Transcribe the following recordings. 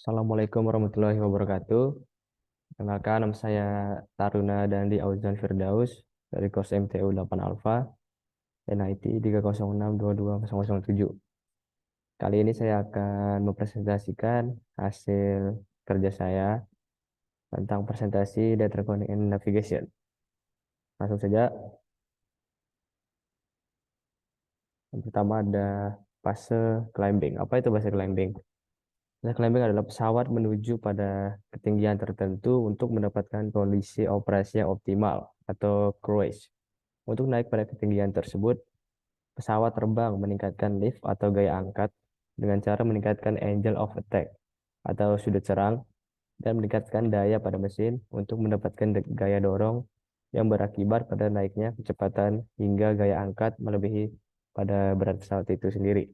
Assalamualaikum warahmatullahi wabarakatuh. Kenalkan, nama saya Taruna Dandi Auzan Firdaus dari kos MTU 8 Alfa, NIT 3062207. Kali ini saya akan mempresentasikan hasil kerja saya tentang presentasi Data Coding and Navigation. Langsung saja, yang pertama ada fase climbing. Apa itu fase climbing? Fase climbing adalah pesawat menuju pada ketinggian tertentu untuk mendapatkan kondisi operasi yang optimal atau cruise. Untuk naik pada ketinggian tersebut, pesawat terbang meningkatkan lift atau gaya angkat dengan cara meningkatkan angle of attack atau sudut serang dan meningkatkan daya pada mesin untuk mendapatkan gaya dorong yang berakibat pada naiknya kecepatan hingga gaya angkat melebihi pada berat pesawat itu sendiri.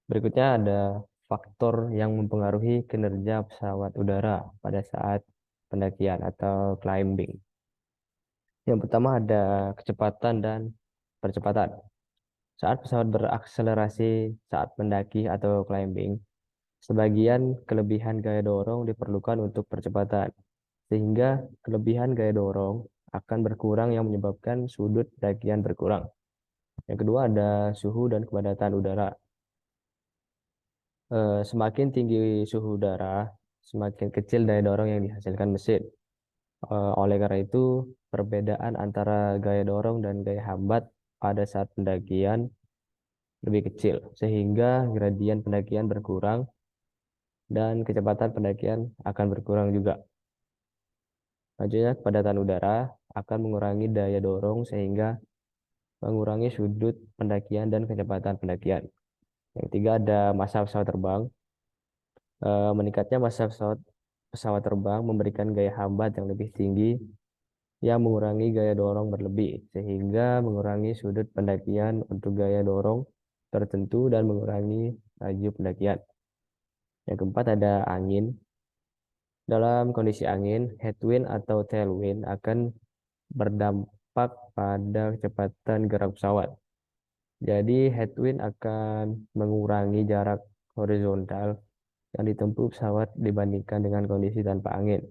Berikutnya ada faktor yang mempengaruhi kinerja pesawat udara pada saat pendakian atau climbing. Yang pertama ada kecepatan dan percepatan. Saat pesawat berakselerasi saat mendaki atau climbing, sebagian kelebihan gaya dorong diperlukan untuk percepatan, sehingga kelebihan gaya dorong akan berkurang yang menyebabkan sudut pendakian berkurang. Yang kedua ada suhu dan kepadatan udara. Semakin tinggi suhu udara, semakin kecil daya dorong yang dihasilkan mesin. Oleh karena itu, perbedaan antara gaya dorong dan gaya hambat pada saat pendakian lebih kecil, sehingga gradien pendakian berkurang dan kecepatan pendakian akan berkurang juga. Selanjutnya, kepadatan udara akan mengurangi daya dorong sehingga mengurangi sudut pendakian dan kecepatan pendakian. Yang ketiga ada massa pesawat terbang. Meningkatnya massa pesawat terbang memberikan gaya hambat yang lebih tinggi yang mengurangi gaya dorong berlebih, sehingga mengurangi sudut pendakian untuk gaya dorong tertentu dan mengurangi laju pendakian. Yang keempat ada angin. Dalam kondisi angin, headwind atau tailwind akan berdampak pada kecepatan gerak pesawat. Jadi headwind akan mengurangi jarak horizontal yang ditempuh pesawat dibandingkan dengan kondisi tanpa angin.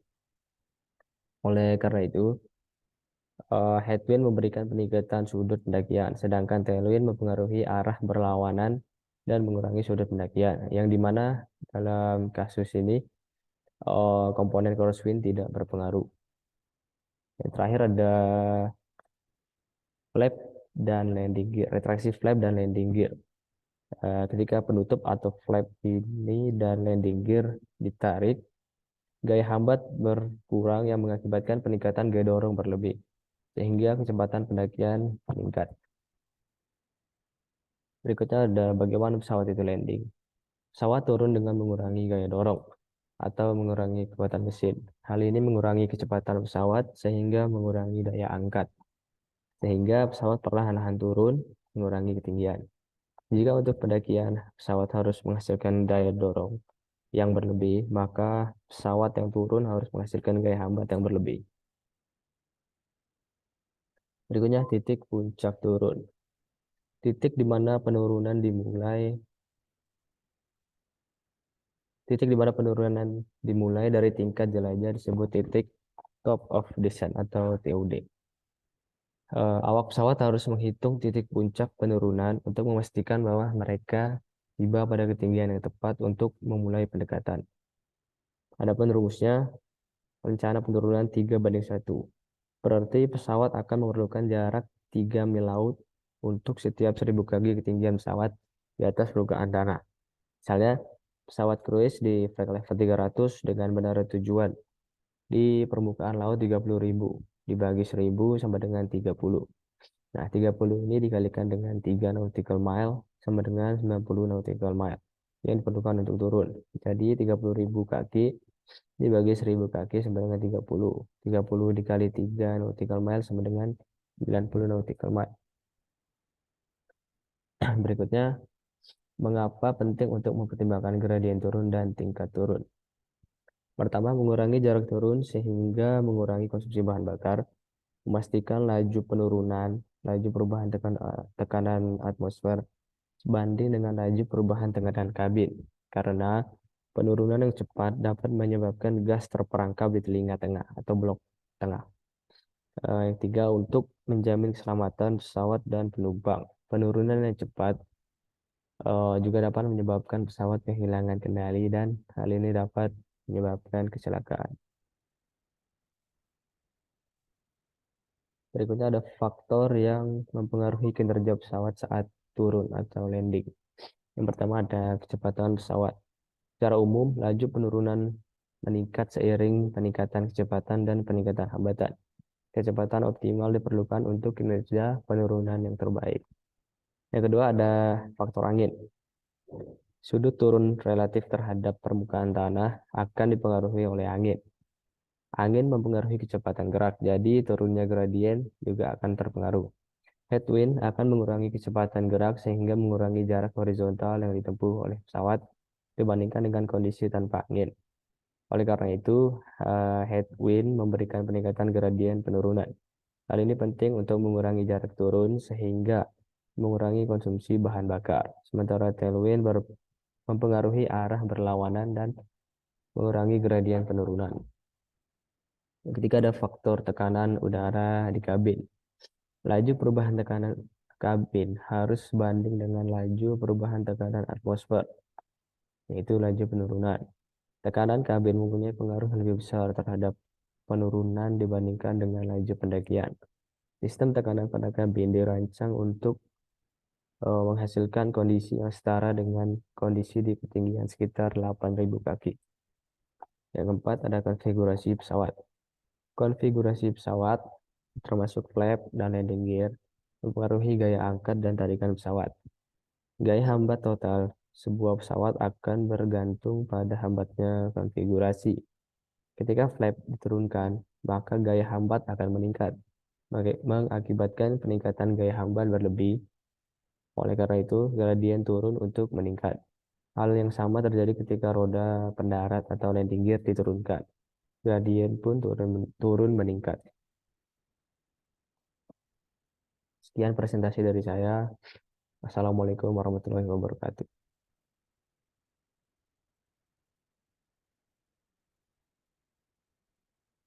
Oleh karena itu, headwind memberikan peningkatan sudut pendakian, sedangkan tailwind mempengaruhi arah berlawanan dan mengurangi sudut pendakian. Yang dimana dalam kasus ini komponen crosswind tidak berpengaruh. Yang terakhir ada flap dan landing gear, retraksi flap dan landing gear. Ketika penutup atau flap ini dan landing gear ditarik, gaya hambat berkurang yang mengakibatkan peningkatan gaya dorong berlebih, sehingga kecepatan pendakian meningkat. Berikutnya ada bagaimana pesawat itu landing. Pesawat turun dengan mengurangi gaya dorong atau mengurangi kekuatan mesin. Hal ini mengurangi kecepatan pesawat sehingga mengurangi daya angkat, sehingga pesawat perlahan-lahan turun, mengurangi ketinggian. Jika untuk pendakian pesawat harus menghasilkan daya dorong yang berlebih, maka pesawat yang turun harus menghasilkan gaya hambat yang berlebih. Berikutnya titik puncak turun. Titik di mana penurunan dimulai. Titik di mana penurunan dimulai dari tingkat jelajah disebut titik top of descent atau TOD. Awak pesawat harus menghitung titik puncak penurunan untuk memastikan bahwa mereka tiba pada ketinggian yang tepat untuk memulai pendekatan. Adapun rumusnya, rencana penurunan 3:1. Berarti pesawat akan memerlukan jarak 3 mil laut untuk setiap 1000 kaki ketinggian pesawat di atas permukaan tanah. Misalnya, pesawat cruise di flight level 300 dengan bandara tujuan di permukaan laut 30.000 dibagi 1000 sama dengan 30. Nah, 30 ini dikalikan dengan 3 nautical mile sama dengan 90 nautical mile yang diperlukan untuk turun. Jadi 30.000 kaki dibagi 1000 kaki sama dengan 30. 30 dikali 3 nautical mile sama dengan 90 nautical mile. Berikutnya, mengapa penting untuk mempertimbangkan gradien turun dan tingkat turun? Pertama, mengurangi jarak turun sehingga mengurangi konsumsi bahan bakar, memastikan laju penurunan, laju perubahan tekanan atmosfer sebanding dengan laju perubahan tekanan kabin. Karena Penurunan yang cepat dapat menyebabkan gas terperangkap di telinga tengah atau blok tengah. Yang tiga, untuk menjamin keselamatan pesawat dan penumpang. Penurunan yang cepat juga dapat menyebabkan pesawat kehilangan kendali dan hal ini dapat menyebabkan kecelakaan. Berikutnya ada faktor yang mempengaruhi kinerja pesawat saat turun atau landing. Yang pertama ada kecepatan pesawat. Secara umum, laju penurunan meningkat seiring peningkatan kecepatan dan peningkatan hambatan. Kecepatan optimal diperlukan untuk kinerja penurunan yang terbaik. Yang kedua ada faktor angin. Sudut turun relatif terhadap permukaan tanah akan dipengaruhi oleh angin. Angin mempengaruhi kecepatan gerak, jadi turunnya gradien juga akan terpengaruh. Headwind akan mengurangi kecepatan gerak sehingga mengurangi jarak horizontal yang ditempuh oleh pesawat dibandingkan dengan kondisi tanpa angin. Oleh karena itu, headwind memberikan peningkatan gradien penurunan. Hal ini penting untuk mengurangi jarak turun sehingga mengurangi konsumsi bahan bakar. Sementara tailwind mempengaruhi arah berlawanan dan mengurangi gradien penurunan. Yang ketiga ada faktor tekanan udara di kabin. Laju perubahan tekanan kabin harus sebanding dengan laju perubahan tekanan atmosfer, yaitu laju penurunan. Tekanan kabin mempunyai pengaruh yang lebih besar terhadap penurunan dibandingkan dengan laju pendakian. Sistem tekanan pada kabin dirancang untuk menghasilkan kondisi yang setara dengan kondisi di ketinggian sekitar 8.000 kaki. Yang keempat ada konfigurasi pesawat. Konfigurasi pesawat termasuk flap dan landing gear mempengaruhi gaya angkat dan tarikan pesawat. Gaya hambat total sebuah pesawat akan bergantung pada hambatnya konfigurasi. Ketika flap diturunkan, maka gaya hambat akan meningkat, mengakibatkan peningkatan gaya hambat berlebih. Oleh karena itu, gradien turun untuk meningkat. Hal yang sama terjadi ketika roda pendarat atau landing gear diturunkan. Gradien pun turun meningkat. Sekian presentasi dari saya. Assalamualaikum warahmatullahi wabarakatuh.